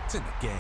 It's in the game.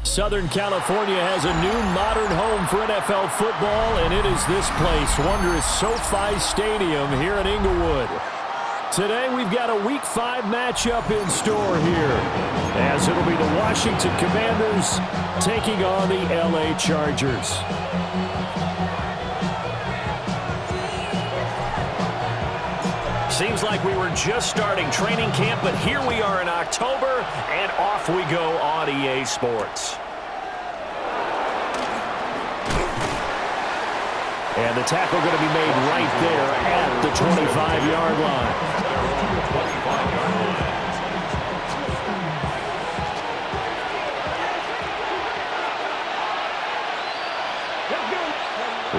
Southern California has a new modern home for NFL football, and it is this place, wondrous SoFi Stadium here in Inglewood. Today we've got a Week 5 matchup in store here, as it'll be the Washington Commanders taking on the LA Chargers. Seems like we were just starting training camp, but here we are in October, and off we go on EA Sports. And the tackle going to be made right there at the 25-yard line.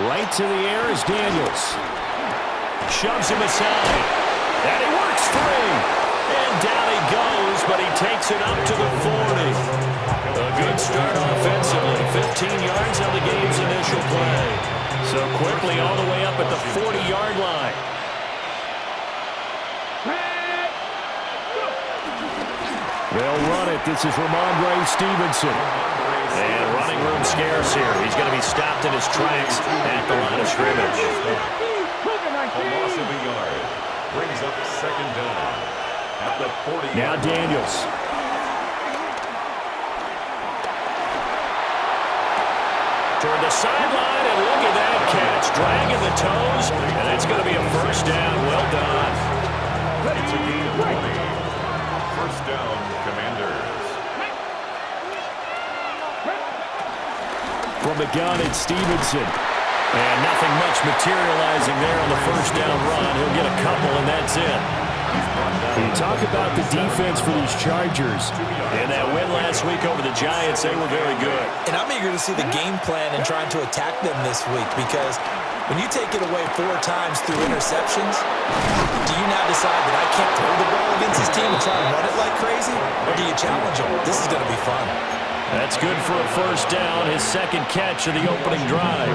Right to the air is Daniels. Shoves him aside. And he works free. And down he goes, but he takes it up to the 40. A good start offensively. 15 yards on the game's initial play. So quickly all the way up at the 40-yard line. They'll run it. This is Ramondre Stevenson. And running room scarce here. He's going to be stopped in his tracks at the line of scrimmage. A loss of a yard. Brings up second down at the 40. Now Daniels. Toward the sideline, and look at that catch. Dragging the toes, and it's going to be a first down. Well done. It's a gain of 20. First down, Commanders. From the gun, it's Stevenson. And nothing much materializing there on the first down run. He'll get a couple, and that's it. You talk about the defense for these Chargers. And that win last week over the Giants, they were very good. And I'm eager to see the game plan and trying to attack them this week, because when you take it away 4 times through interceptions, do you now decide that I can't throw the ball against this team and try and run it like crazy? Or do you challenge them? This is going to be fun. That's good for a first down, his second catch of the opening drive.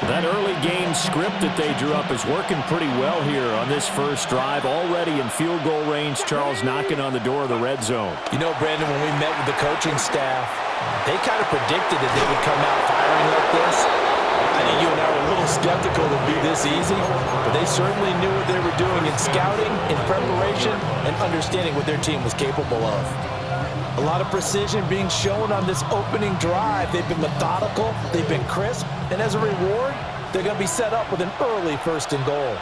That early game script that they drew up is working pretty well here on this first drive. Already in field goal range, Charles knocking on the door of the red zone. You know, Brandon, when we met with the coaching staff They kind of predicted that they would come out firing like this. I think you and I were a little skeptical it would be this easy, but they certainly knew what they were doing in scouting, in preparation, and understanding what their team was capable of. A lot of precision being shown on this opening drive. They've been methodical, they've been crisp, and as a reward, they're going to be set up with an early 1st and goal.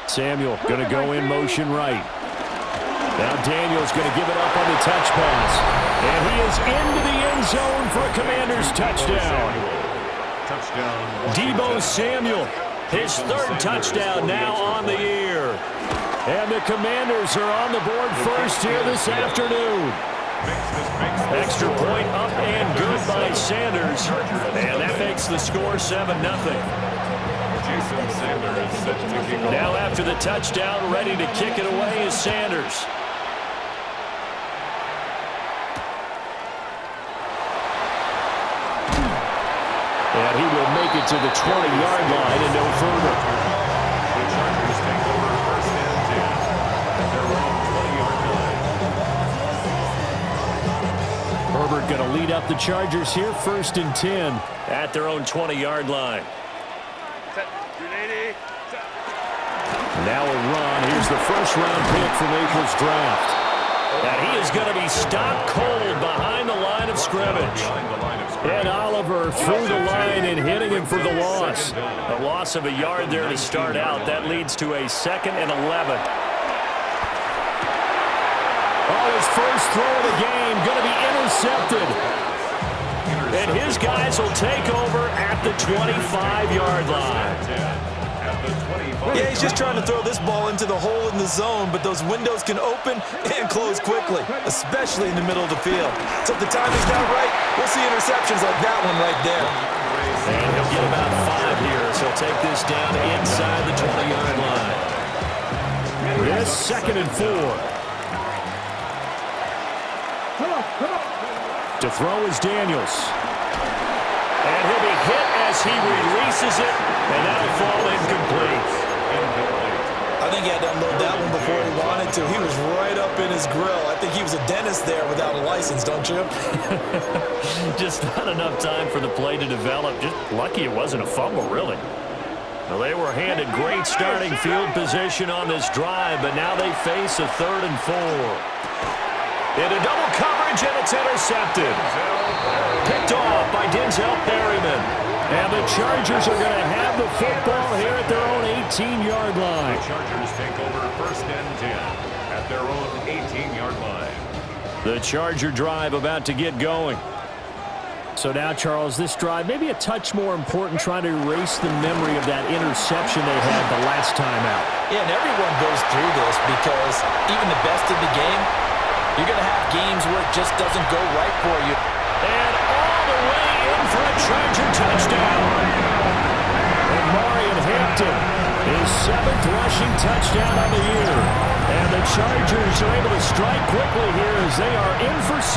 Samuel going to go in motion right. Now Daniels going to give it up on the touch pass. And he is into the end zone for a Commanders touchdown. Deebo Samuel, his 3rd touchdown now on the year. And the Commanders are on the board first here this afternoon. Extra point up and good by Sanders. And that makes the score 7-0. Now after the touchdown, ready to kick it away is Sanders. And he will make it to the 20-yard line and no further. The Chargers take over 1st and 10 at their own 20-yard line. Herbert going to lead up the Chargers here, 1st and 10 at their own 20-yard line. Now a run. Here's the 1st-round pick from April's draft. And he is going to be stopped cold behind the line of scrimmage. Ed Oliver through the line and hitting him for the loss. A loss of a yard there to start out. That leads to a 2nd and 11. Oh, his first throw of the game going to be intercepted. And his guys will take over at the 25-yard line. Yeah, he's just trying to throw this ball into the hole in the zone, but those windows can open and close quickly, especially in the middle of the field. So if the timing's not right, we'll see interceptions like that one right there. And he'll get about 5 here, so he'll take this down inside the 20-yard line. This 2nd and 4. To throw is Daniels. And he'll be hit as he releases it, and that'll fall incomplete. I think he had to unload that one before he wanted to. He was right up in his grill. I think he was a dentist there without a license, don't you? Just not enough time for the play to develop. Just lucky it wasn't a fumble, really. Well, they were handed great starting field position on this drive, but now they face a 3rd and 4. Into double coverage, and it's intercepted. Picked off by Denzel Perryman. And the Chargers are going to have the football here at their own 18-yard line. The Chargers take over 1st and 10 at their own 18-yard line. The Charger drive about to get going. So now, Charles, this drive maybe a touch more important, trying to erase the memory of that interception they had the last time out. Yeah, and everyone goes through this because even the best of the game, you're going to have games where it just doesn't go right for you. And all the way in for a Charger touchdown. And Marion Hampton, his 7th rushing touchdown on the year. And the Chargers are able to strike quickly here as they are in for 6.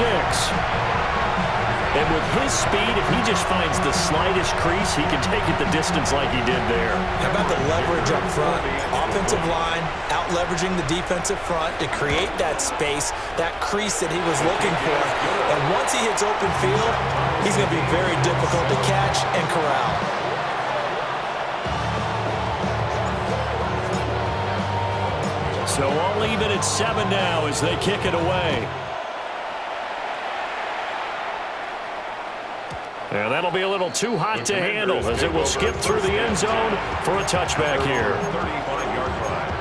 And with his speed, if he just finds the slightest crease, he can take it the distance like he did there. How about the leverage up front? Offensive line, out-leveraging the defensive front to create that space, that crease that he was looking for. And once he hits open field, he's going to be very difficult to catch and corral. So all even at 7 now as they kick it away. And that'll be a little too hot to handle as it will skip through the end zone for a touchback here. 35-yard line.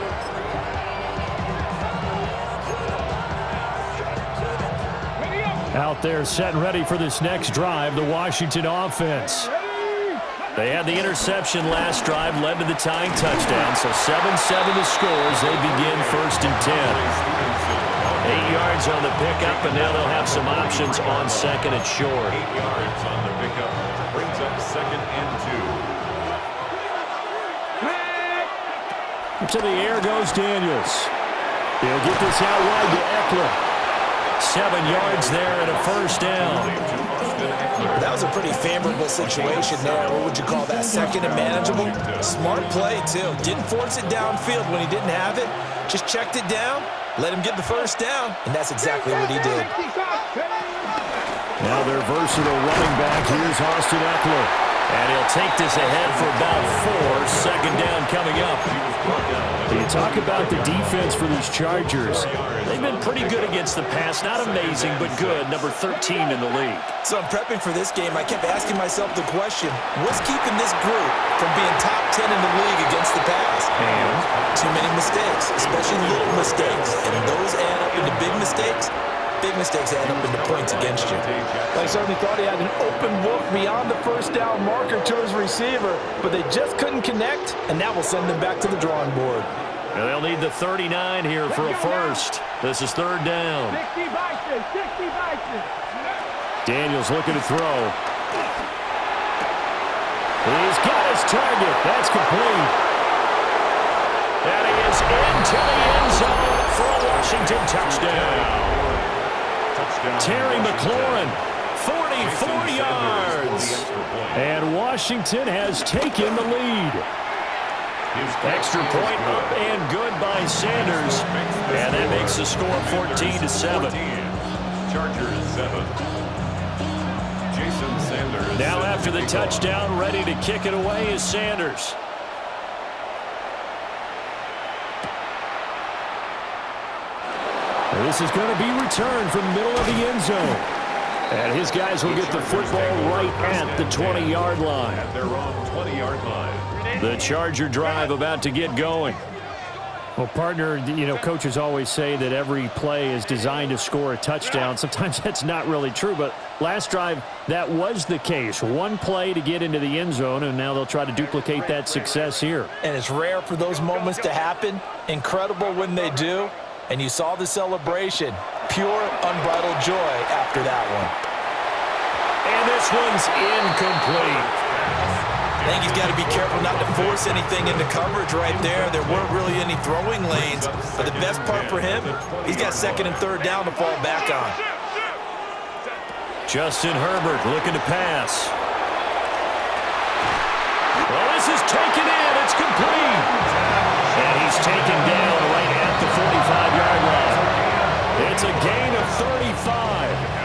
Out there set and ready for this next drive, the Washington offense. They had the interception last drive, led to the tying touchdown, so 7-7 the score as they begin 1st and 10. 8 yards on the pickup, and now they'll have some options on 2nd and short. 8 yards on the pickup brings up 2nd and 2. To the air goes Daniels. He'll get this out wide to Eckler. 7 yards there and a first down. That was a pretty favorable situation there. What would you call that? Second and manageable? Smart play, too. Didn't force it downfield when he didn't have it. Just checked it down, let him get the first down, and that's exactly what he did. Now their versatile running back. Here's Austin Eckler. And he'll take this ahead for about 4. Second down coming up. You talk about the defense for these Chargers. They've been pretty good against the pass. Not amazing, but good. Number 13 in the league. So I'm prepping for this game. I kept asking myself the question, what's keeping this group from being top 10 in the league against the pass? And too many mistakes, especially little mistakes. And those add up into big mistakes. Big mistakes add up into points against you. They certainly thought he had an open look beyond the first down marker to his receiver, but they just couldn't connect, and that will send them back to the drawing board. and they'll need the 39 here for a first. This is third down. 60 Vikings, 60 Vikings. Daniels looking to throw. He's got his target. That's complete. And he is into the end zone for a Washington touchdown. Terry McLaurin, 44 yards. And Washington has taken the lead. Extra point up and good by Sanders. And that makes the score 14-7. Chargers 7. Jason Sanders. Now after the touchdown, ready to kick it away is Sanders. This is going to be returned from the middle of the end zone. And his guys will get the football right at the 20-yard line. At their own 20-yard line. The Charger drive about to get going. Well, partner, you know, coaches always say that every play is designed to score a touchdown. Sometimes that's not really true, but last drive, that was the case. One play to get into the end zone, and now they'll try to duplicate that success here. And it's rare for those moments to happen. Incredible when they do. And you saw the celebration. Pure, unbridled joy after that one. And this one's incomplete. I think he's got to be careful not to force anything into coverage right there. There weren't really any throwing lanes. But the best part for him, he's got second and third down to fall back on. Justin Herbert looking to pass. Well, this is taken in. It's complete. And he's taken down right at the 45-yard line. It's a gain of 35.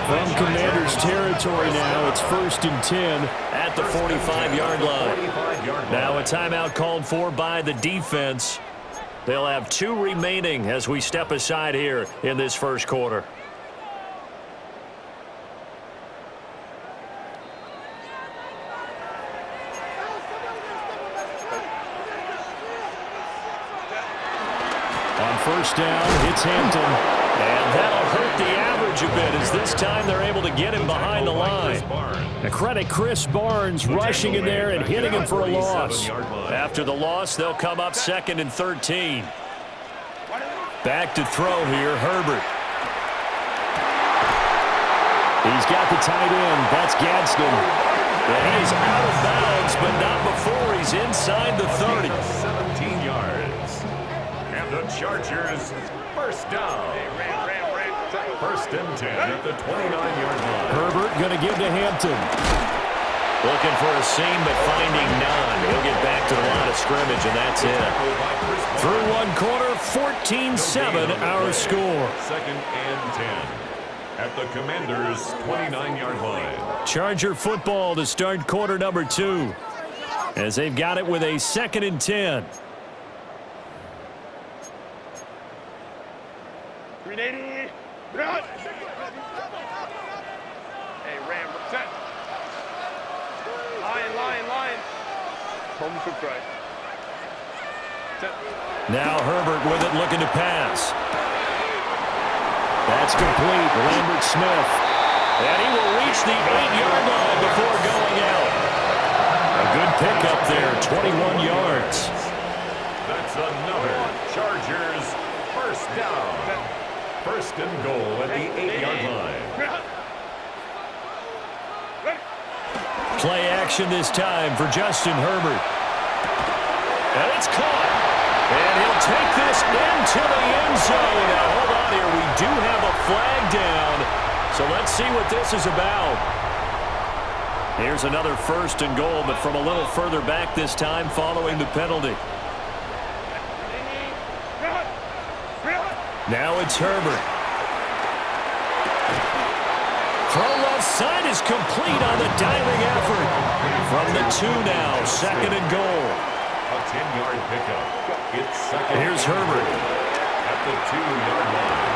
From Commanders territory now, it's 1st and 10 at the 45-yard line. Now a timeout called for by the defense. They'll have 2 remaining as we step aside here in this first quarter. On first down, it's Hampton. And that'll hurt the average a bit as this time they're able to get him behind the line. Now credit Chris Barnes rushing in there and hitting him for a loss. After the loss, they'll come up 2nd and 13. Back to throw here, Herbert. He's got the tight end. That's Gadsden. And he is out of bounds, but not before he's inside the 30. 17 yards. And the Chargers first down. 1st and 10 at the 29-yard line. Herbert going to give to Hampton. Looking for a seam, but finding none. He'll get back to the line of scrimmage, and that's it. Through one quarter, 14-7 our score. 2nd and 10 at the Commanders' 29-yard line. Charger football to start quarter number 2. As they've got it with a 2nd and 10. 380. Run. Hey, Ram, set. Line. Home cook right. Set. Now Herbert with it, looking to pass. That's complete. Lambert Smith. And he will reach the 8-yard line before going out. A good pickup there, 21 yards. That's another Chargers first down. 1st and goal at the 8-yard line. Play action this time for Justin Herbert. And it's caught. And he'll take this into the end zone. Now, hold on here. We do have a flag down. So let's see what this is about. Here's another 1st and goal, but from a little further back this time following the penalty. Now it's Herbert. Throw left side is complete on the diving effort. From the 2 now, 2nd and goal. A 10-yard pickup. It's 2nd. Here's Herbert. At the 2-yard line.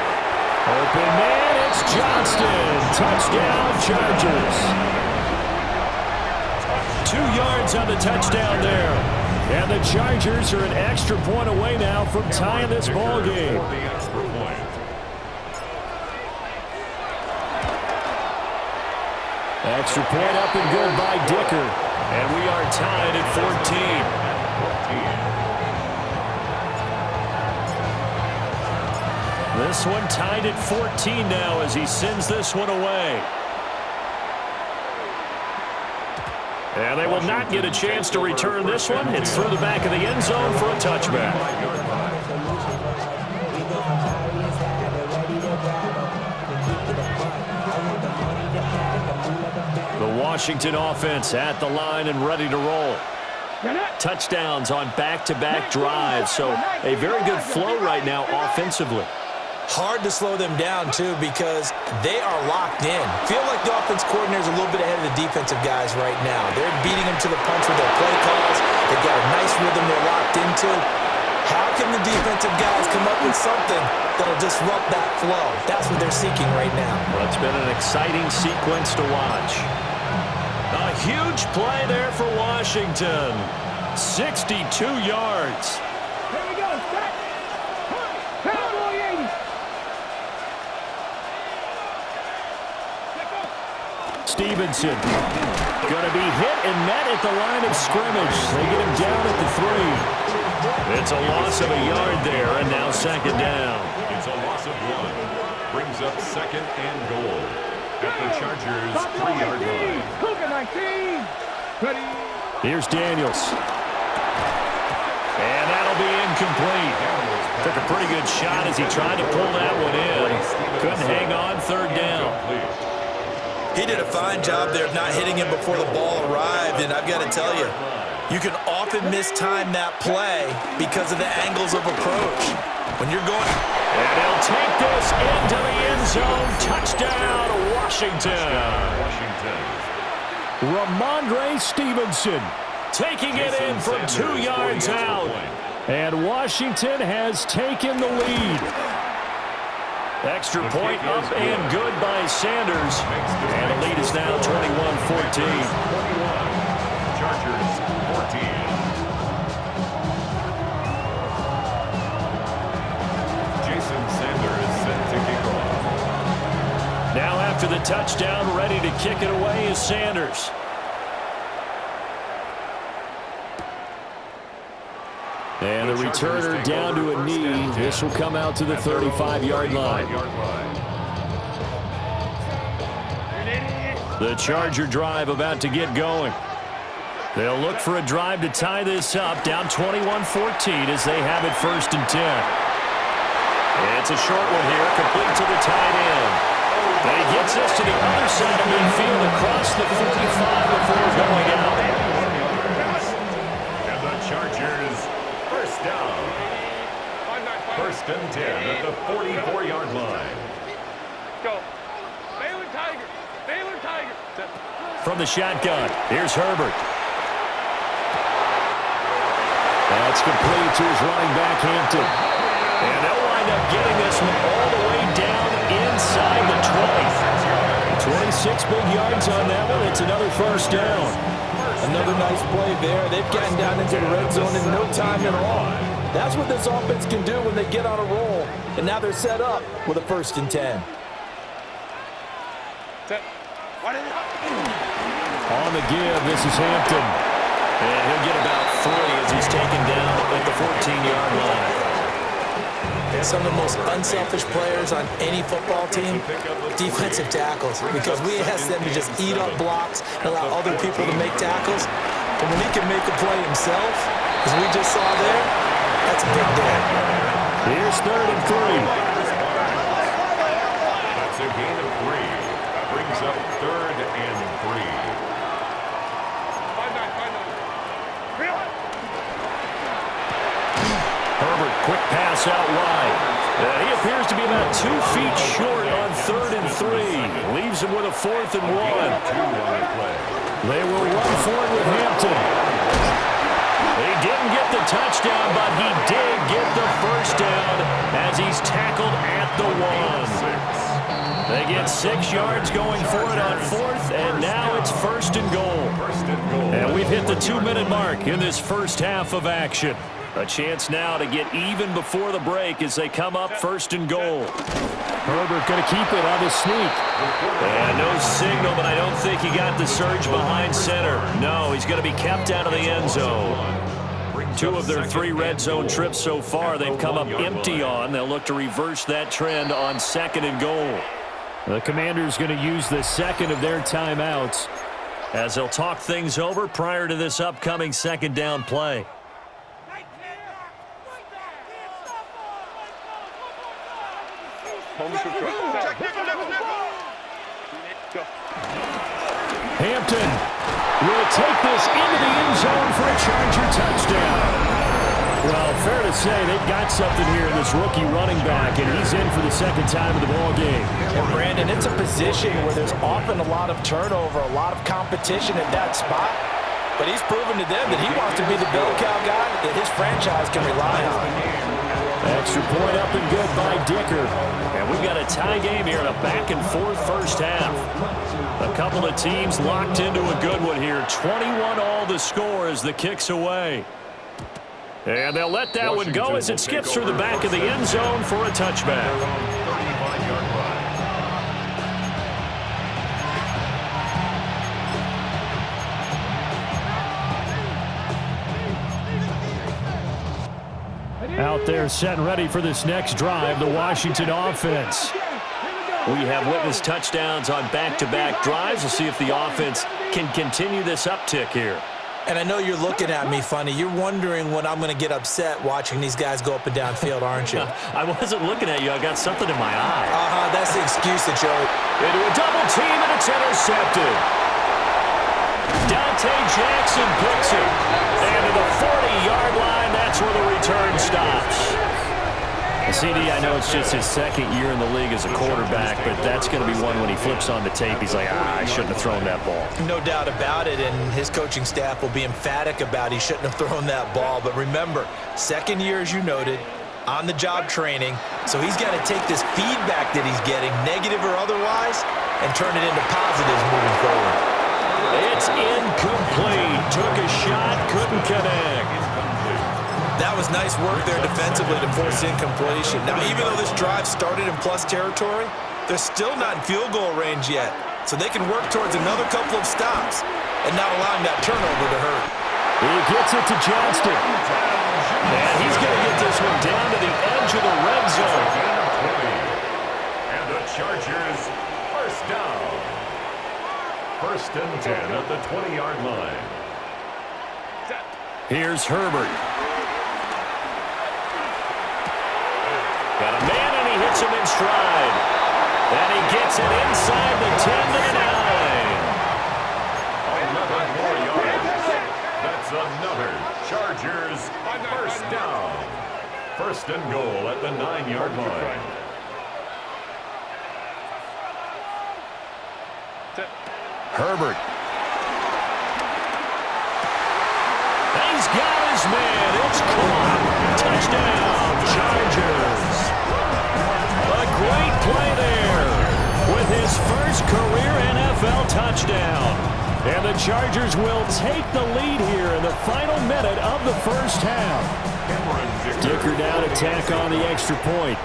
Open man, it's Johnston. Touchdown, Chargers. 2 yards on the touchdown there. And the Chargers are an extra point away now from tying this ball game. For the extra point. Extra point up and good by Dicker. And we are tied at 14. This one tied at 14 now as he sends this one away. And they will not get a chance to return this one. It's through the back of the end zone for a touchback. The Washington offense at the line and ready to roll. Touchdowns on back-to-back drives, so a very good flow right now offensively. Hard to slow them down, too, because they are locked in. Feel like the offense coordinator is a little bit ahead of the defensive guys right now. They're beating them to the punch with their play calls. They've got a nice rhythm they're locked into. How can the defensive guys come up with something that'll disrupt that flow? That's what they're seeking right now. Well, it's been an exciting sequence to watch. A huge play there for Washington. 62 yards. Here we go. Set. Cowboy 80. Stevenson going to be hit and met at the line of scrimmage. They get him down at the 3. It's a loss of a yard there, and now 2nd down. It's a loss of 1. Brings up 2nd and goal. At the Chargers' 3-yard line. Cougar 19. Ready. Here's Daniels. And that'll be incomplete. Took a pretty good shot as he tried to pull that one in. Couldn't hang on 3rd down. He did a fine job there of not hitting him before the ball arrived, and I've got to tell you, you can often mistime that play because of the angles of approach. When you're going... And he'll take this into the end zone. Touchdown, Washington. Ramondre Stevenson taking it in from 2 yards out. And Washington has taken the lead. Extra point up and good by Sanders. And the lead is now 21-14. Chargers 14. Jason Sanders set to kick off. Now after the touchdown, ready to kick it away is Sanders. And the returner down to a knee. This will come out to the 35-yard line. The Charger drive about to get going. They'll look for a drive to tie this up, down 21-14 as they have it 1st and 10. It's a short one here, complete to the tight end. But he gets this to the other side of midfield across the 45 before going out. And the Chargers, 1st down. 1st and 10 at the 44-yard line. Go. Baylor Tiger. Baylor Tiger. Set. From the shotgun, here's Herbert. That's complete to his running back, Hampton. And they'll wind up getting this one all the way down inside the 20. 26 big yards on that one. It's another 1st down. Another nice play there. They've gotten down into the red zone in no time at all. That's what this offense can do when they get on a roll. And now they're set up with a 1st and 10. Set. On the give, this is Hampton. And he'll get about 3 as he's taken down at the 14-yard line. Some of the most unselfish players on any football team, defensive tackles, because we ask them to just eat up blocks and allow other people to make tackles. But when he can make a play himself, as we just saw there, that's a big day. Here's 3rd and 3. brings up 3rd and 3. Herbert, quick pass out wide. He appears to be about 2 feet short on 3rd and 3. Leaves him with a 4th and 1. 2 on the play. They will run for it with Hampton. He didn't get the touchdown, but he did get the first down as he's tackled at the 1. They get 6 yards going for it on 4th, and now it's 1st and goal. And we've hit the 2-minute mark in this first half of action. A chance now to get even before the break as they come up 1st and goal. Herbert going to keep it on the sneak. And no signal, but I don't think he got the surge behind center. No, he's going to be kept out of the end zone. 2 of their 3 red zone trips so far they've come up empty on. They'll look to reverse that trend on 2nd and goal. The Commanders going to use the second of their timeouts as they'll talk things over prior to this upcoming 2nd down play. Hampton will take this into the end zone for a Charger touchdown. Well, fair to say they've got something here in this rookie running back, and he's in for the 2nd time of the ball game. And Brandon, it's a position where there's often a lot of turnover, a lot of competition at that spot. But he's proven to them that he wants to be the bell cow guy that his franchise can rely on. Extra point up and good by Dicker. And we've got a tie game here in a back-and-forth first half. A couple of teams locked into a good one here. 21 all the score as the kick's away. And they'll let that one go as it skips through the back of the end zone for a touchback. Out there set and ready for this next drive, the Washington offense. We have witnessed touchdowns on back-to-back drives. We'll see if the offense can continue this uptick here. And I know you're looking at me funny. You're wondering when I'm going to get upset watching these guys go up and down field, aren't you? I wasn't looking at you. I got something in my eye. That's the excuse that Joe. Into a double team, and it's intercepted. Dante Jackson picks it. And to the 40-yard line, that's where the return stops. CD, I know it's just his 2nd year in the league as a quarterback, but that's going to be one when he flips on the tape. He's like, I shouldn't have thrown that ball. No doubt about it, and his coaching staff will be emphatic about he shouldn't have thrown that ball. But remember, 2nd year, as you noted, on-the-job training, so he's got to take this feedback that he's getting, negative or otherwise, and turn it into positives moving forward. It's incomplete. Took a shot, couldn't connect. That was nice work there defensively to force incompletion. Now, even though this drive started in plus territory, they're still not in field goal range yet. So they can work towards another couple of stops and not allowing that turnover to hurt. He gets it to Johnston. And he's going to get this one down to the edge of the red zone. And the Chargers, 1st down. 1st and 10 at the 20-yard line. Here's Herbert. Got a man, and he hits him in stride. And he gets it inside the 10 to the 9. 11 more yards. That's another Chargers 1st down. 1st and goal at the 9-yard line. Herbert. He's got his man. It's caught. Touchdown, Chargers. A great play there with his first career NFL touchdown. And the Chargers will take the lead here in the final minute of the first half. Dicker down to tack on the extra point.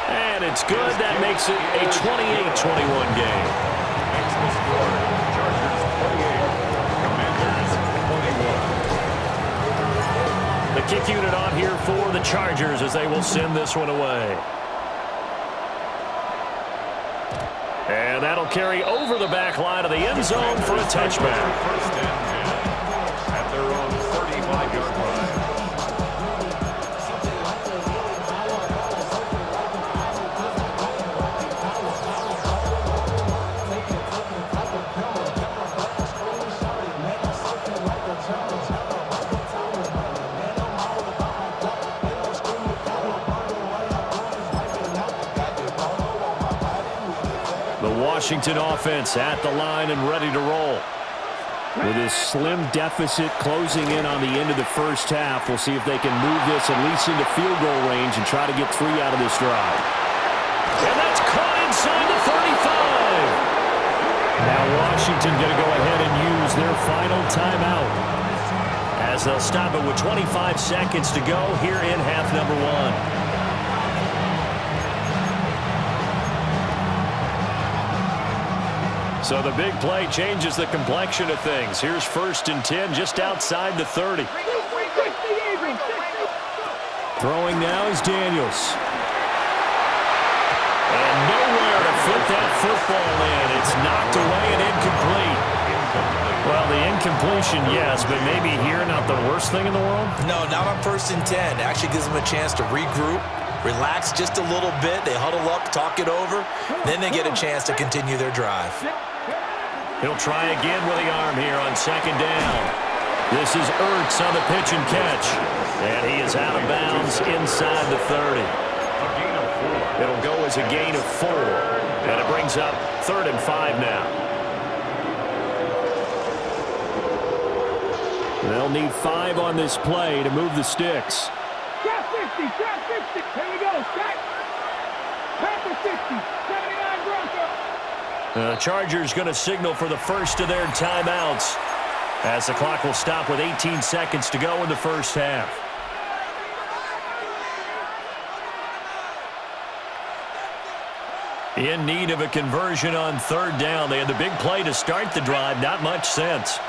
And it's good. That makes it a 28-21 game. The kick unit on here for the Chargers as they will send this one away. And that'll carry over the back line of the end zone for a touchback. 1st and 10 at their own 35-yard line. The Washington offense at the line and ready to roll. With this slim deficit closing in on the end of the first half, we'll see if they can move this at least into field goal range and try to get 3 out of this drive. And that's caught inside the 35. Now Washington going to go ahead and use their final timeout, as they'll stop it with 25 seconds to go here in half number 1. So the big play changes the complexion of things. Here's 1st and 10 just outside the 30. Throwing now is Daniels. And nowhere to fit that football in. It's knocked away and incomplete. Well, the incompletion, yes, but maybe here not the worst thing in the world? No, not on 1st and 10. Actually gives them a chance to regroup, relax just a little bit. They huddle up, talk it over. Then they get a chance to continue their drive. He'll try again with the arm here on 2nd down. This is Ertz on the pitch and catch. And he is out of bounds inside the 30. It'll go as a gain of 4. And it brings up 3rd and 5 now. They'll need 5 on this play to move the sticks. Trap 50, trap 50. Here we go, trap. Trap 50, 79 Broncos. The Chargers going to signal for the first of their timeouts, as the clock will stop with 18 seconds to go in the first half. In need of a conversion on 3rd down. They had the big play to start the drive. Not much sense.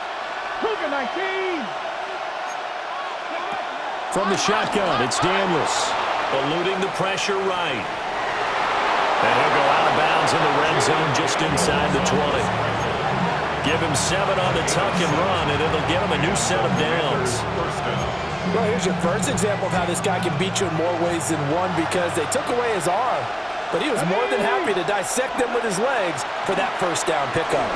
Luka 19. From the shotgun, it's Daniels. Eluding the pressure right. And he'll go out of bounds in the red zone just inside the 20. Give him 7 on the tuck and run, and it'll give him a new set of downs. Well, here's your first example of how this guy can beat you in more ways than one, because they took away his arm, but he was more than happy to dissect them with his legs for that 1st down pickup.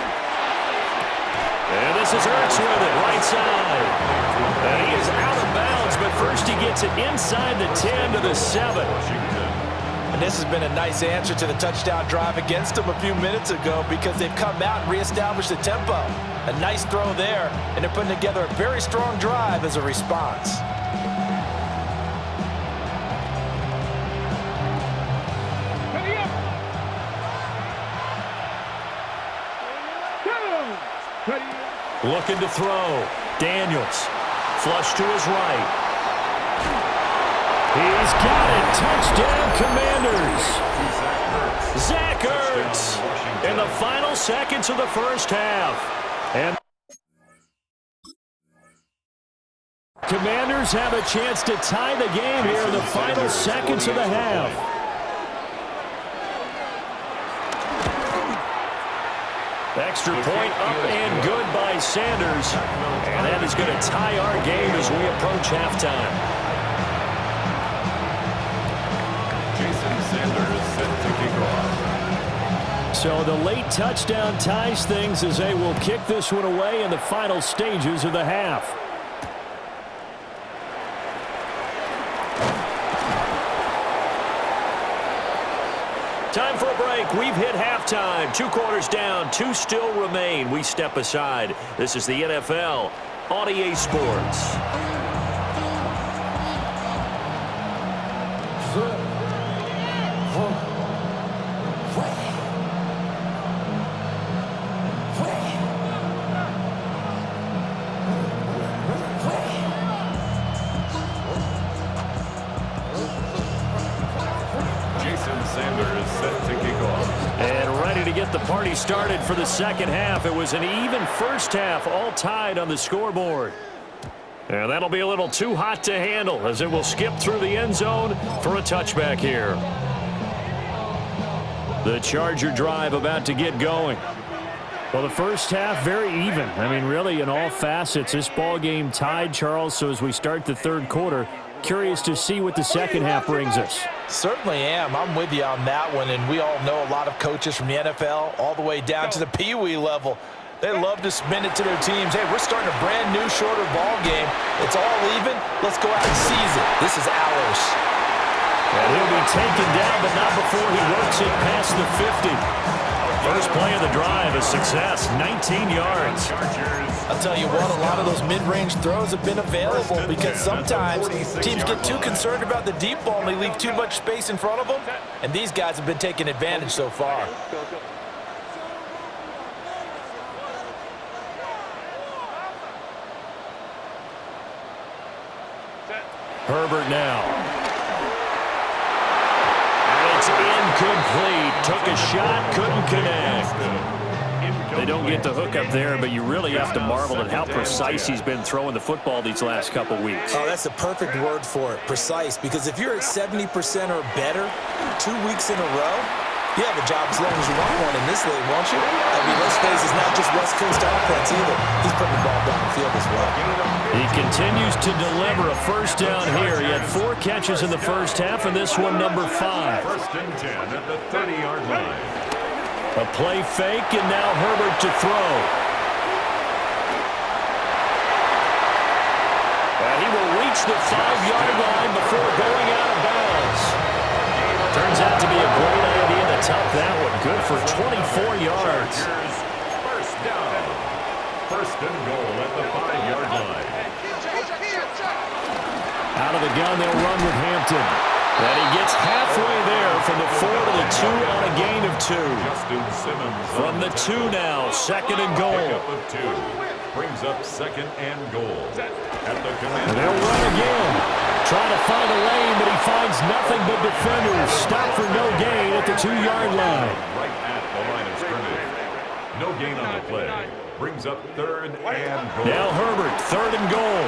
And this is Ertz with it, right side. And he is out of bounds, but first he gets it inside the 10 to the 7. And this has been a nice answer to the touchdown drive against them a few minutes ago, because they've come out and reestablished the tempo. A nice throw there, and they're putting together a very strong drive as a response. Ready up. Go. Ready up. Looking to throw. Daniels. Flush to his right. He's got it. Touchdown, Commanders. Zach Ertz in the final seconds of the first half. And Commanders have a chance to tie the game here in the final seconds of the half. Extra point up and good by Sanders. And that is going to tie our game as we approach halftime. So the late touchdown ties things as they will kick this one away in the final stages of the half. Time for a break. We've hit halftime. 2 quarters down, 2 still remain. We step aside. This is the NFL on EA Sports. The party started for the second half. It was an even first half, all tied on the scoreboard. And that'll be a little too hot to handle as it will skip through the end zone for a touchback here. The Charger drive about to get going. Well, the first half, very even. I mean, really, in all facets, this ball game tied, Charles. So as we start the 3rd quarter, curious to see what the second half brings us. Certainly am. I'm with you on that one, and we all know a lot of coaches from the NFL all the way down to the Pee-wee level. They love to spin it to their teams. Hey, we're starting a brand new, shorter ball game. It's all even. Let's go out and seize it. This is ours. And he'll be taken down, but not before he works it past the 50. First play of the drive, a success, 19 yards. I'll tell you what, a lot of those mid-range throws have been available because sometimes teams get too concerned about the deep ball and they leave too much space in front of them, and these guys have been taking advantage so far. Herbert now. And it's incomplete. Took a shot, couldn't connect. They don't get the hook up there, but you really have to marvel at how precise he's been throwing the football these last couple weeks. Oh, that's the perfect word for it, precise, because if you're at 70% or better 2 weeks in a row, you have a job as long as you want one in this league, won't you? I mean, let's face it, it's not just West Coast offense either. He's putting the ball downfield as well. He continues to deliver a first down here. He had 4 catches in the first half, and this one number 5. First and 10 at the 30-yard line. A play fake, and now Herbert to throw. And he will reach the 5-yard line before going out of bounds. Turns out to be a great idea to tuck that one. Good for 24 yards. First down. First and goal at the 5-yard line. Out of the gun, they'll run with Hampton. And he gets halfway there from the 4 to the 2 on a gain of 2. Justin Simmons From the 2 now, second and goal. Pickup of 2. Brings up second and goal. At the command. And they'll run again. Trying to find a lane, but he finds nothing but defenders. Stop for no gain at the 2-yard line. Right at the line of scrimmage. No gain on the play. Brings up third and goal. Now Herbert, third and goal.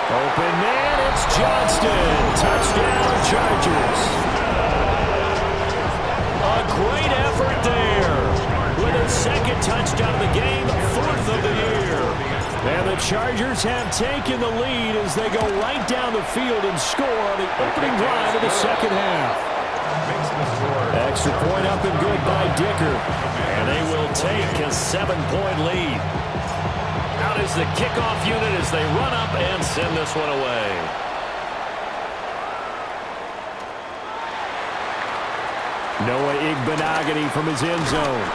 Open man, it's Johnston. Touchdown, Chargers. A great effort there. With his second touchdown of the game, 4th of the year. And the Chargers have taken the lead as they go right down the field and score on the opening drive of the second half. Extra point up and good by Dicker. And they will take a 7-point lead. Out is the kickoff unit as they run up and send this one away. Noah Igbenogany from his end zone.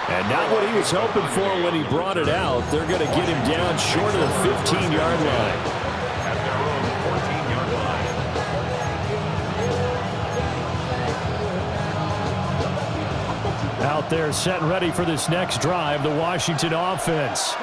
And not what he was hoping for when he brought it out. They're going to get him down short of the 15-yard line. At their own 14-yard line. Out there set and ready for this next drive, the Washington offense.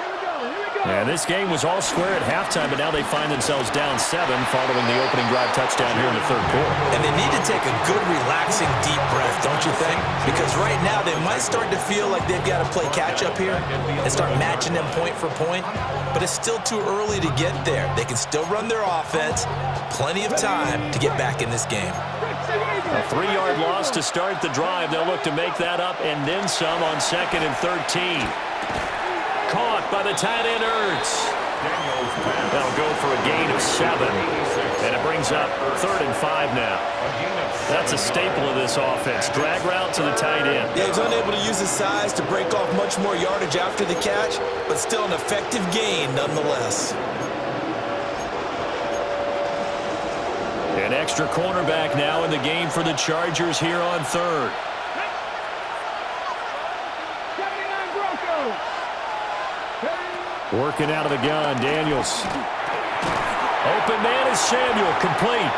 And this game was all square at halftime, but now they find themselves down 7 following the opening drive touchdown here in the third quarter. And they need to take a good, relaxing, deep breath, don't you think? Because right now they might start to feel like they've got to play catch-up here and start matching them point for point. But it's still too early to get there. They can still run their offense. Plenty of time to get back in this game. A 3-yard loss to start the drive. They'll look to make that up and then some on 2nd and 13. Caught by the tight end, Ertz. That'll go for a gain of 7. And it brings up 3rd and 5 now. That's a staple of this offense. Drag route to the tight end. Yeah, he's unable to use his size to break off much more yardage after the catch, but still an effective gain nonetheless. An extra cornerback now in the game for the Chargers here on 3rd. Working out of the gun, Daniels. Open man is Samuel, complete.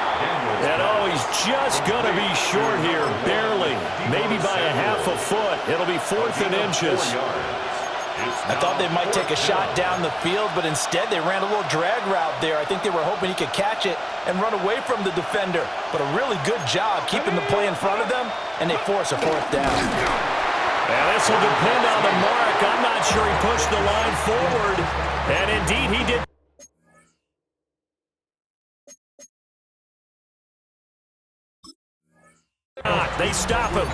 And oh, he's just going to be short here, barely. Maybe by a half a foot. It'll be 4th and inches. I thought they might take a shot down the field, but instead they ran a little drag route there. I think they were hoping he could catch it and run away from the defender. But a really good job keeping the play in front of them, and they force a 4th down. And this will depend on the mark. I'm not sure he pushed the line forward. And indeed he did. They stop him.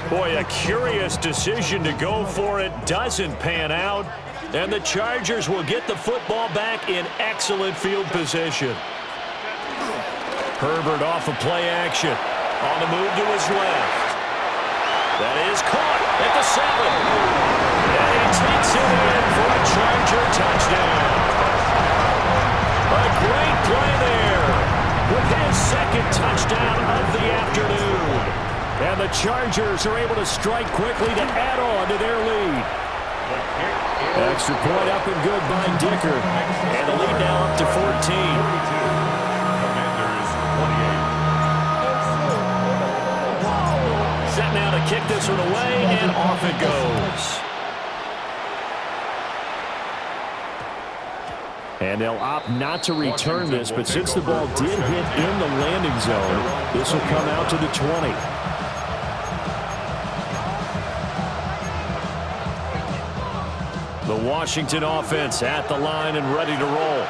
Boy, a curious decision to go for it. Doesn't pan out. And the Chargers will get the football back in excellent field position. Herbert off of play action. On the move to his left. That is caught at the 7. And he takes it in for a Charger touchdown. A great play there with his 2nd touchdown of the afternoon. And the Chargers are able to strike quickly to add on to their lead. Extra point up and good by Dicker. And the lead now up to 14. Commanders 28. Set now to kick this one away, and off it goes. And they'll opt not to return this, but since the ball did hit in the landing zone, this will come out to the 20. The Washington offense at the line and ready to roll.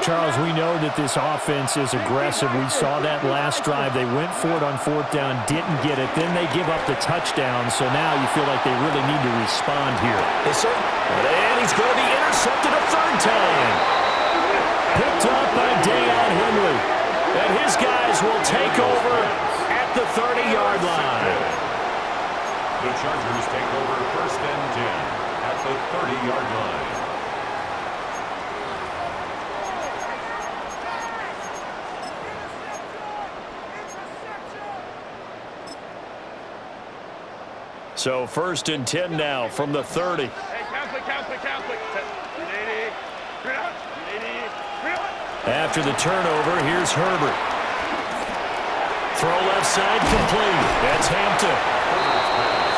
Charles, we know that this offense is aggressive. We saw that last drive. They went for it on fourth down, didn't get it. Then they give up the touchdown, so now you feel like they really need to respond here. Yes, sir. And he's going to be intercepted a third time. Picked up by Deion Henley. And his guys will take over at the 30-yard line. The Chargers take over 1st and 10 at the 30-yard line. So 1st and 10 now from the 30. Hey, counseling. After the turnover, here's Herbert. Throw left side complete. That's Hampton.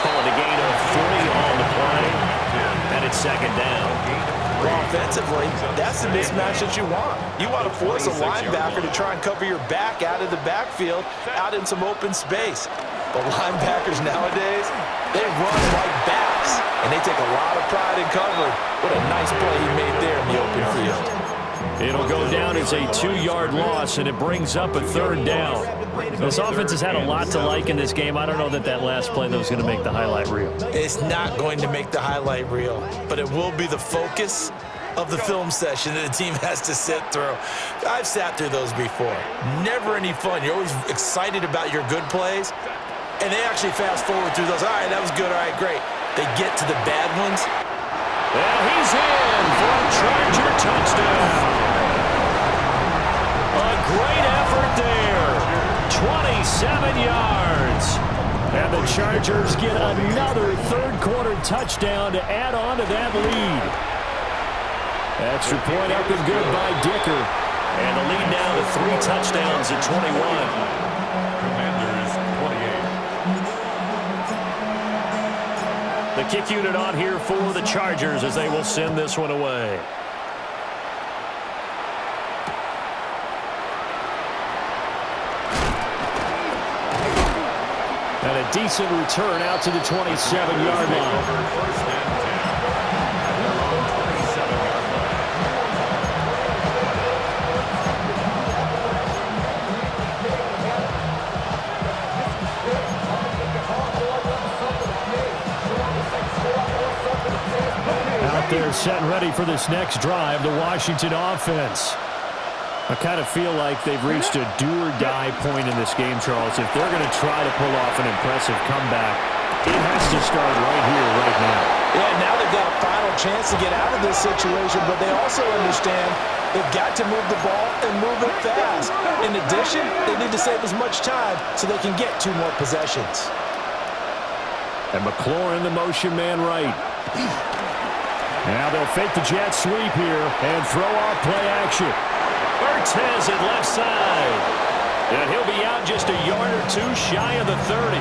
Calling a gain of 3 on the play. And it's 2nd down. Well, offensively, that's the mismatch that you want. You want to force a linebacker to try and cover your back out of the backfield, out in some open space. But linebackers nowadays, they run like backs, and they take a lot of pride in covering. What a nice play he made there in the open field. It'll go down as a 2-yard loss, and it brings up a 3rd down. This offense has had a lot to like in this game. I don't know that last play, though, is going to make the highlight reel. It's not going to make the highlight reel, but it will be the focus of the film session that the team has to sit through. I've sat through those before. Never any fun. You're always excited about your good plays, and they actually fast forward through those. All right, that was good. All right, great. They get to the bad ones. And he's in for a Charger touchdown. A great effort there. 27 yards. And the Chargers get another third-quarter touchdown to add on to that lead. Extra point up and good by Dicker. And the lead now to 3 touchdowns at 21. Commanders 28. The kick unit on here for the Chargers as they will send this one away. And a decent return out to the 27-yard line. 1st and 10 at their own 27-yard line. Out there set and ready for this next drive, the Washington offense. I kind of feel like they've reached a do-or-die point in this game, Charles. If they're going to try to pull off an impressive comeback, it has to start right here, right now. Yeah, now they've got a final chance to get out of this situation, but they also understand they've got to move the ball and move it fast. In addition, they need to save as much time so they can get 2 more possessions. And McLaurin, the motion man right. Now they'll fake the jet sweep here and throw off play action. Cortez at left side. And he'll be out just a yard or 2 shy of the 30.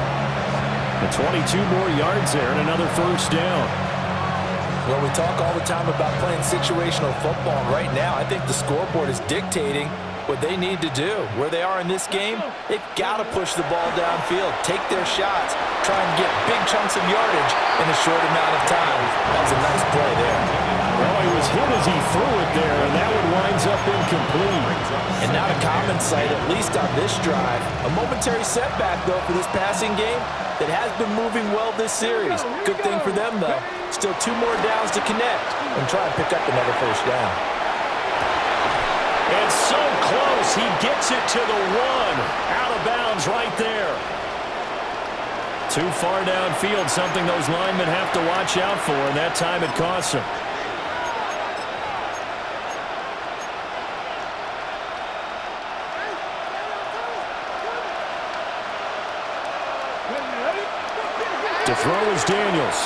And 22 more yards there and another first down. Well, we talk all the time about playing situational football. Right now, I think the scoreboard is dictating what they need to do. Where they are in this game, they've got to push the ball downfield, take their shots, try and get big chunks of yardage in a short amount of time. That was a nice play there. Well, he was hit as he threw it there, and that one winds up incomplete. And not a common sight, at least on this drive. A momentary setback, though, for this passing game that has been moving well this series. Good thing for them, though. Still 2 more downs to connect and try and pick up another first down. And so close, he gets it to the 1. Out of bounds right there. Too far downfield, something those linemen have to watch out for, and that time it costs them. To throw is Daniels.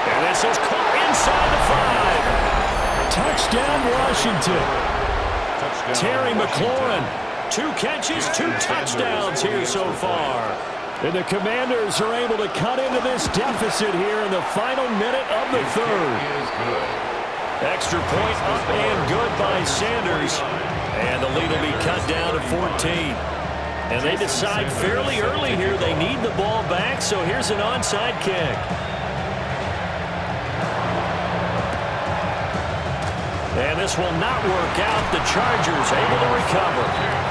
And this is caught inside the 5. Touchdown, Washington. Touchdown, Terry McLaurin. Washington. 2 catches, 2 touchdowns here so far. And the Commanders are able to cut into this deficit here in the final minute of the third. Extra point up and good by Sanders. And the lead will be cut down to 14. And they decide fairly early here they need the ball back, so here's an onside kick. And this will not work out. The Chargers able to recover.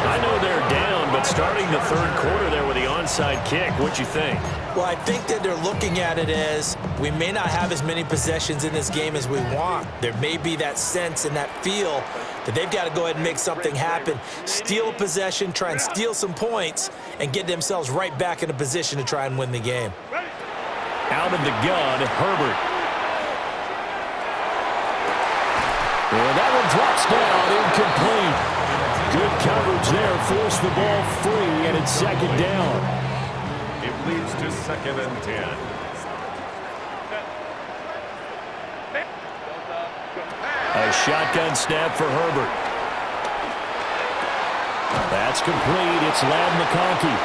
I know they're down, but starting the third quarter there with the onside kick, what'd you think? Well, I think that they're looking at it as we may not have as many possessions in this game as we want. There may be that sense and that feel that they've got to go ahead and make something happen, steal a possession, try and steal some points, and get themselves right back in a position to try and win the game. Out of the gun, Herbert. And that one drops down, incomplete. Good coverage there, forced the ball free, and it's second down. It leads to 2nd and 10. A shotgun snap for Herbert. That's complete. It's Ladd McConkey.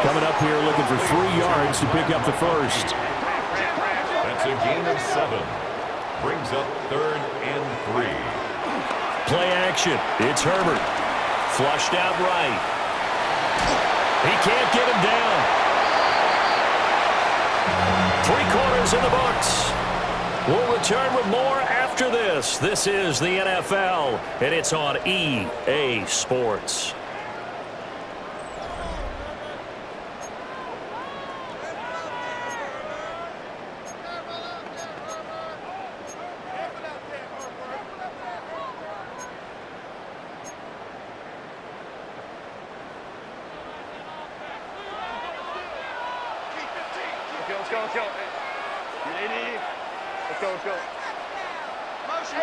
Coming up here looking for 3 yards to pick up the first. That's a gain of 7. Brings up 3rd and 3. Play action. It's Herbert. Flushed out right. He can't get him down. 3 quarters in the books. We'll return with more after this. This is the NFL, and it's on EA Sports. Let's go. You idiot. Let's go. Motion.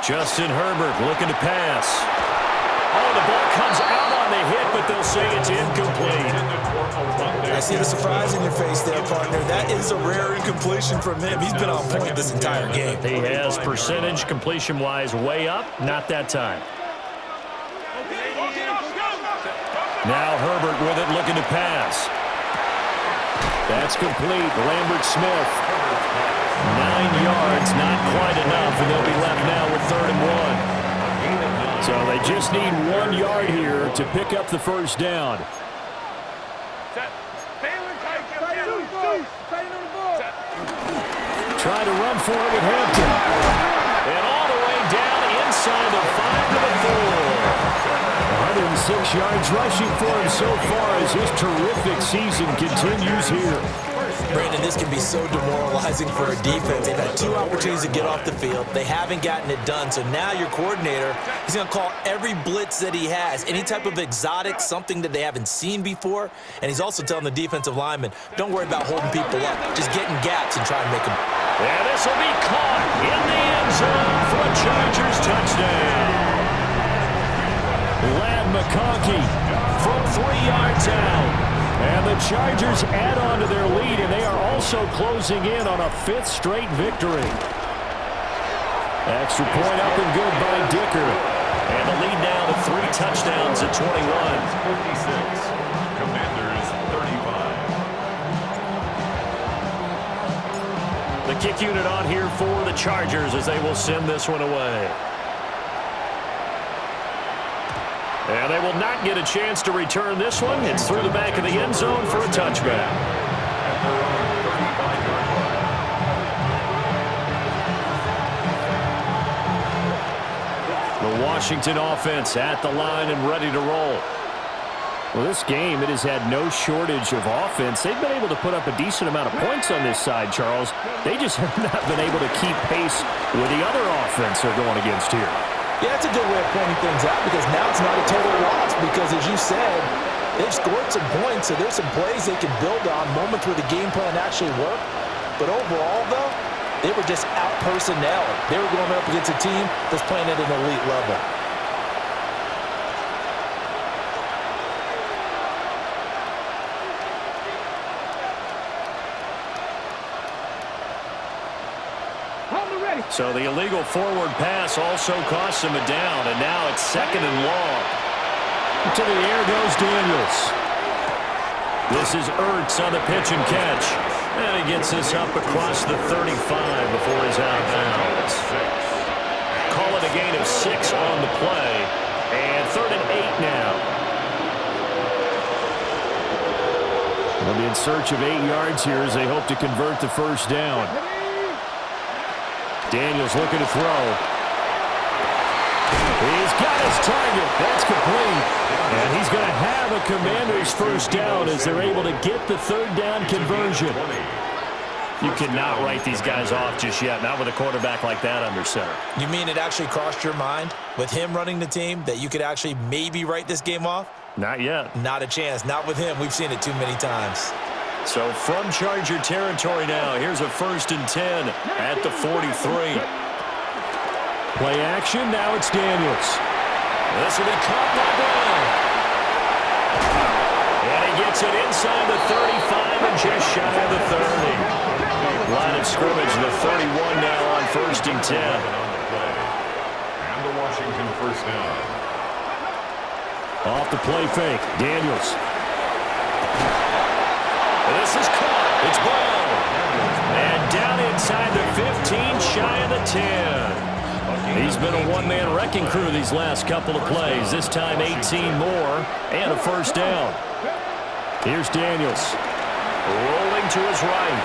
Justin Herbert looking to pass. Oh, the ball comes out on the hit, but they'll say it's incomplete. I see the surprise in your face there, partner. That is a rare incompletion from him. He's been on point this entire game. He has percentage completion-wise way up. Not that time. Now Herbert with it, looking to pass. That's complete. Lambert Smith. 9 yards, not quite enough, and they'll be left now with 3rd and 1. So they just need 1 yard here to pick up the first down. Try to run for it with Hampton. And all the way down inside the 5 to the 4. 106 yards rushing for him so far as his terrific season continues here. Brandon, this can be so demoralizing for a defense. They've had 2 opportunities to get off the field. They haven't gotten it done. So now your coordinator, he's going to call every blitz that he has, any type of exotic, something that they haven't seen before. And he's also telling the defensive lineman, don't worry about holding people up. Just get in gaps and try and make them. And this will be caught in the end zone for a Chargers touchdown. Ladd McConkey from 3 yards out. And the Chargers add on to their lead, and they are also closing in on a 5th straight victory. Extra point up and good by Dicker. And the lead now to 3 touchdowns at 21. 56. Commanders 35. The kick unit on here for the Chargers as they will send this one away. And they will not get a chance to return this one. It's through the back of the end zone for a touchback. The Washington offense at the line and ready to roll. Well, this game, it has had no shortage of offense. They've been able to put up a decent amount of points on this side, Charles. They just have not been able to keep pace with the other offense they're going against here. Yeah, that's a good way of pointing things out because now it's not a total loss because, as you said, they've scored some points, so there's some plays they can build on, moments where the game plan actually worked. But overall, though, they were just out-personnel. They were going up against a team that's playing at an elite level. So the illegal forward pass also costs him a down, and now it's 2nd and long. To the air goes Daniels. This is Ertz on the pitch and catch. And he gets this up across the 35 before he's out of bounds. Call it a gain of 6 on the play. And 3rd and 8 now. They'll be in search of 8 yards here as they hope to convert the first down. Daniels looking to throw. He's got his target. That's complete. And he's going to have a Commanders first down as they're able to get the 3rd down conversion. You cannot write these guys off just yet, not with a quarterback like that under center. You mean it actually crossed your mind with him running the team that you could actually maybe write this game off? Not yet. Not a chance. Not with him. We've seen it too many times. So from Charger territory now, here's a 1st and 10 at the 43. Play action, now it's Daniels. This will be caught by Brown. And he gets it inside the 35 and just shy of the 30. Line of scrimmage, the 31 now on 1st and 10. And the Washington first down. Off the play fake, Daniels. This is caught. It's Brown. And down inside the 15, shy of the 10. He's been a one-man wrecking crew these last couple of plays. This time 18 more and a first down. Here's Daniels. Rolling to his right.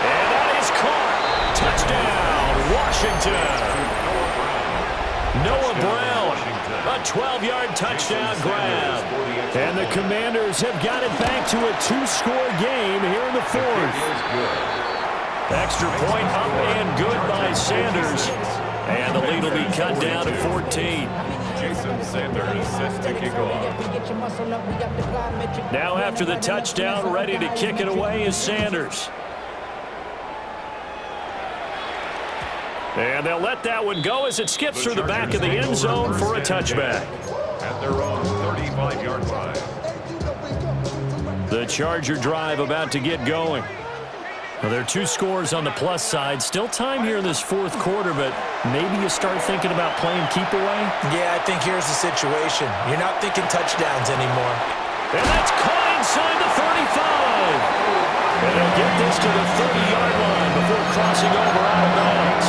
And that is caught. Touchdown, Washington. Noah Brown. A 12-yard touchdown grab. And the Commanders have got it back to a 2-score game here in the 4th. Extra point up and good by Sanders. And the lead will be cut down to 14. Jason Sanders set to kick off. Now after the touchdown, ready to kick it away is Sanders. And they'll let that one go as it skips through the back of the end zone for a touchback. At their own 35-yard line. The Charger drive about to get going. Well, there are 2 scores on the plus side. Still time here in this 4th quarter, but maybe you start thinking about playing keep away? Yeah, I think here's the situation. You're not thinking touchdowns anymore. And that's caught inside the 35. And they'll get this to the 30-yard line before crossing over out of bounds.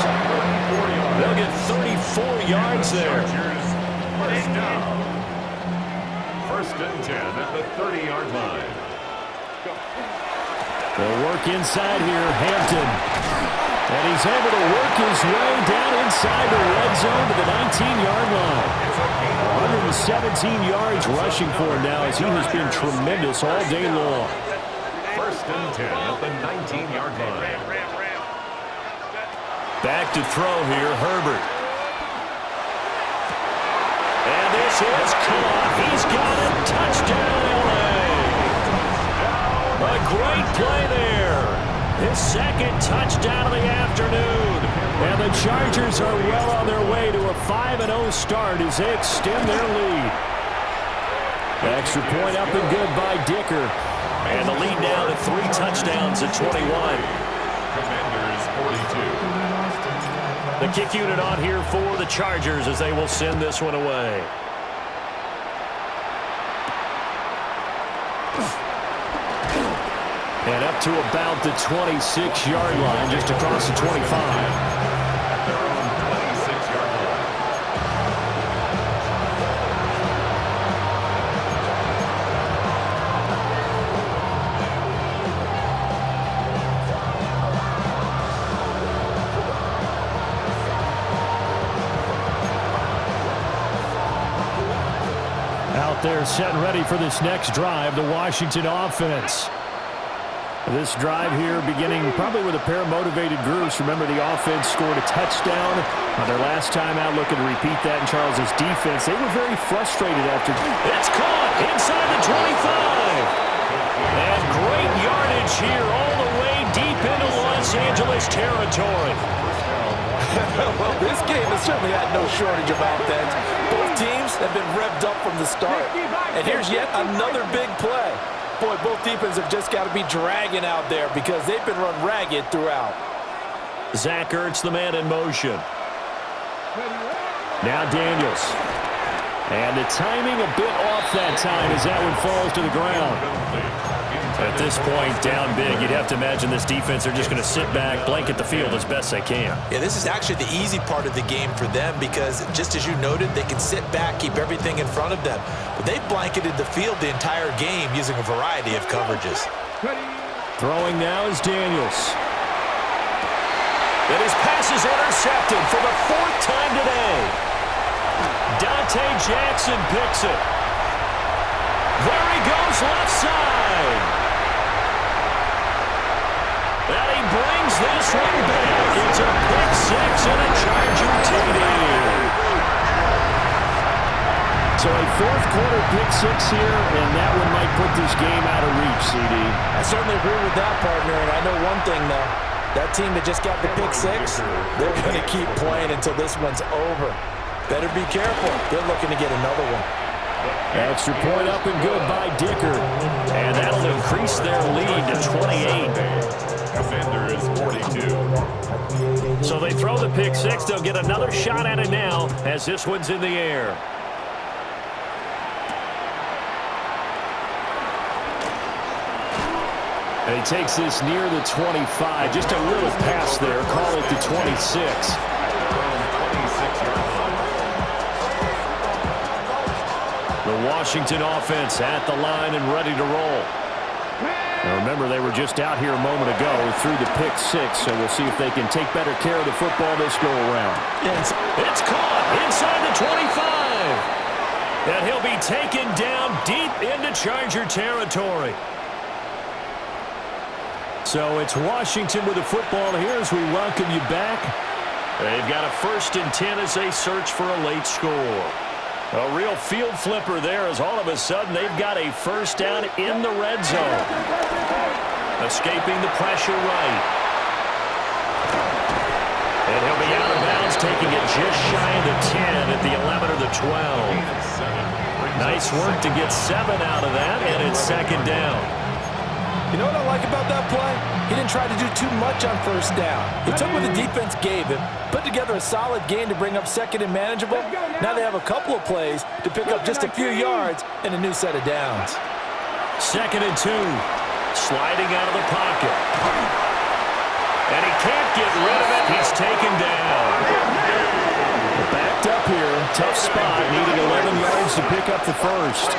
They'll get 34 yards there. First down. 1st and 10 at the 30-yard line. They'll work inside here, Hampton. And he's able to work his way down inside the red zone to the 19-yard line. 117 yards rushing for him now as he has been tremendous all day long. 1st and 10 at the 19-yard line. Back to throw here, Herbert. And this is caught. He's got it. Touchdown, LA. A great play there. His 2nd touchdown of the afternoon. And the Chargers are well on their way to a 5-0 start as they extend their lead. Extra point up and good by Dicker. And the lead now to 3 touchdowns at 21. Commanders 42. The kick unit on here for the Chargers as they will send this one away. And up to about the 26-yard line, just across the 25. At their own 26-yard line. Out there set and ready for this next drive, the Washington offense. This drive here beginning probably with a pair of motivated groups. Remember, the offense scored a touchdown on their last time out, looking to repeat that in Charles's defense. They were very frustrated after. It's caught inside the 25. And great yardage here all the way deep into Los Angeles territory. Well, this game has certainly had no shortage of offense. Both teams have been revved up from the start. And here's yet another big play. Boy, both defenses have just got to be dragging out there because they've been run ragged throughout. Zach Ertz, the man in motion. Now Daniels. And the timing a bit off that time as that one falls to the ground. At this point, down big, you'd have to imagine this defense are just going to sit back, blanket the field as best they can. Yeah, this is actually the easy part of the game for them because, just as you noted, they can sit back, keep everything in front of them. But they've blanketed the field the entire game using a variety of coverages. Throwing now is Daniels. And his pass is intercepted for the 4th time today. Dante Jackson picks it. There he goes left side. And he brings this one back. It's a pick 6 and a Charger TD. So a 4th quarter pick 6 here, and that one might put this game out of reach, CD. I certainly agree with that, partner, and I know one thing, though. That team that just got the pick 6, they're going to keep playing until this one's over. Better be careful. They're looking to get another one. Extra point up and good by Dicker. And that'll increase their lead to 28. Commanders 42. So they throw the pick 6. They'll get another shot at it now as this one's in the air. And he takes this near the 25. Just a little pass there. Call it the 26. The Washington offense at the line and ready to roll. Now remember, they were just out here a moment ago through the pick 6, so we'll see if they can take better care of the football this go-around. It's caught inside the 25. And he'll be taken down deep into Charger territory. So it's Washington with the football here as we welcome you back. They've got a 1st and 10 as they search for a late score. A real field flipper there as all of a sudden they've got a 1st down in the red zone. Escaping the pressure right. And he'll be out of bounds, taking it just shy of the 10 at the 11 or the 12. Nice work to get 7 out of that, and it's 2nd down. You know what I like about that play? He didn't try to do too much on 1st down. He took what the defense gave him, put together a solid game to bring up 2nd and manageable. Now they have a couple of plays to pick up just a few yards and a new set of downs. 2nd and 2. Sliding out of the pocket. And he can't get rid of it. He's taken down. Backed up here. Tough spot. Needing 11 yards to pick up the 1st.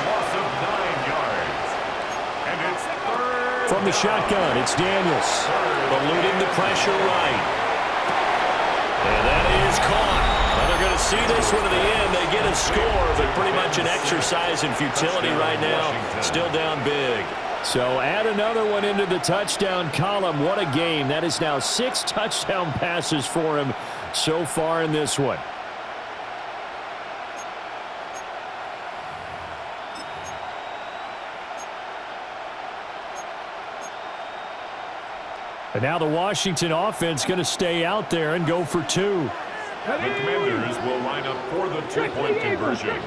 From the shotgun, it's Daniels. Eluding the pressure right. And that is caught. Well, they're going to see this one to the end. They get a score, but pretty much an exercise in futility right now. Still down big. So add another one into the touchdown column. What a game. That is now 6 touchdown passes for him so far in this one. And now the Washington offense going to stay out there and go for 2. The Commanders will line up for the 2-point conversion.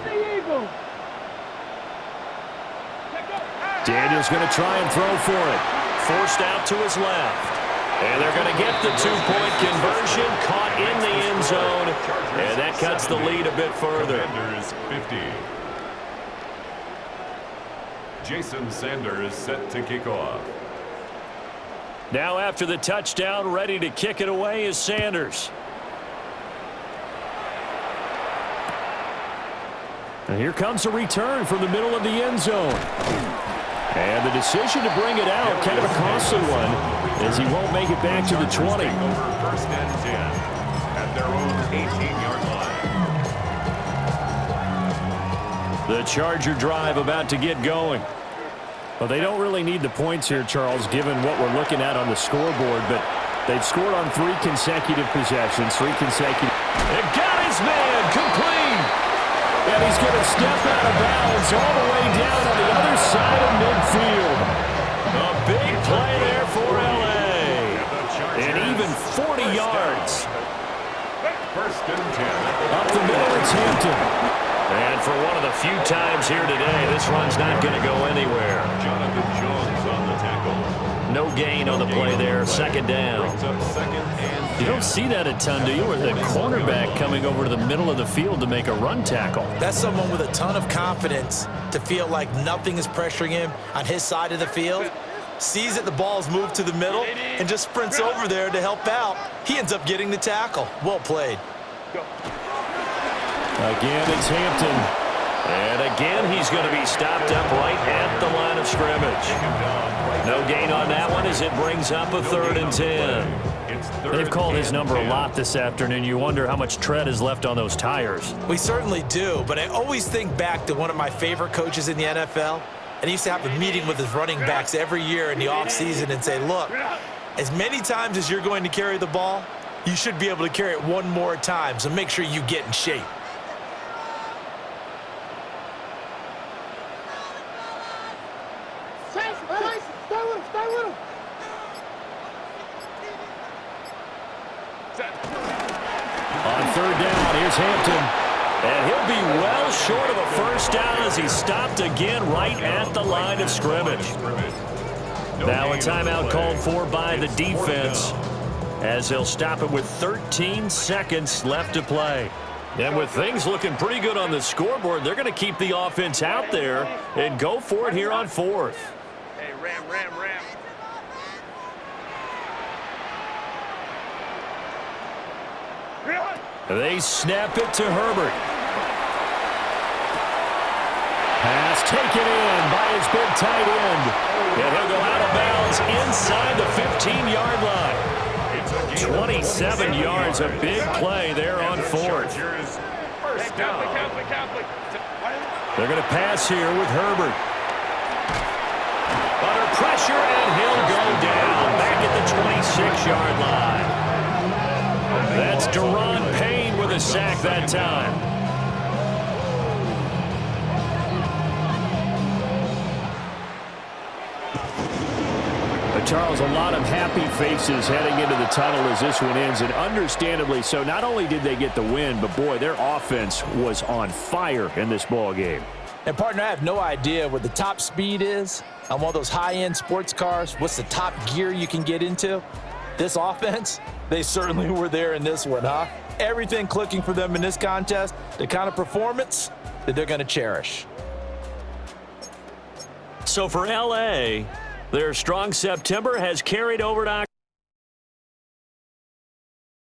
Daniels going to try and throw for it. Forced out to his left. And they're going to get the 2-point conversion. Caught in the end zone. And that cuts the lead a bit further. Commanders 50. Jason Sanders set to kick off. Now after the touchdown, ready to kick it away is Sanders. And here comes a return from the middle of the end zone. And the decision to bring it out, kind of a costly one, as he won't make it back to the 20. Over 1st and 10 at their own 18-yard line. The Charger drive about to get going. Well, they don't really need the points here, Charles, given what we're looking at on the scoreboard, but they've scored on 3 consecutive possessions, 3 consecutive. It got his man complete. And he's going to step out of bounds all the way down on the other side of midfield. A big play there for L.A. And even 40 yards. 1st and 10. Up the middle, it's Hampton. And for one of the few times here today, this run's not going to go anywhere. Jonathan Jones on the tackle. No gain on the play there. Second down. You don't see that a ton, do you? Where the cornerback coming over to the middle of the field to make a run tackle. That's someone with a ton of confidence to feel like nothing is pressuring him on his side of the field. Sees that the ball's moved to the middle and just sprints over there to help out. He ends up getting the tackle. Well played. Again, it's Hampton. And again, he's going to be stopped up right at the line of scrimmage. No gain on that one as it brings up a 3rd and 10. They've called his number a lot this afternoon. You wonder how much tread is left on those tires. We certainly do, but I always think back to one of my favorite coaches in the NFL, and he used to have a meeting with his running backs every year in the offseason and say, look, as many times as you're going to carry the ball, you should be able to carry it one more time, so make sure you get in shape. Stay with him. On 3rd down, here's Hampton. And he'll be well short of a first down as he's stopped again right at the line of scrimmage. Now a timeout called for by the defense as they'll stop it with 13 seconds left to play. And with things looking pretty good on the scoreboard, they're going to keep the offense out there and go for it here on 4th. Hey, Ram. They snap it to Herbert. Pass taken in by his big tight end. And he'll go out of bounds inside the 15-yard line. 27 yards, a big play there on 4th. They're going to pass here with Herbert. Under pressure, and he'll go down back at the 26-yard line. That's Deron Payne with a sack that time. But Charles, a lot of happy faces heading into the tunnel as this one ends, and understandably so. Not only did they get the win, but boy, their offense was on fire in this ball game. And partner, I have no idea what the top speed is on one of those high-end sports cars. What's the top gear you can get into? This offense, they certainly were there in this one, huh? Everything clicking for them in this contest, the kind of performance that they're going to cherish. So for L.A., their strong September has carried over to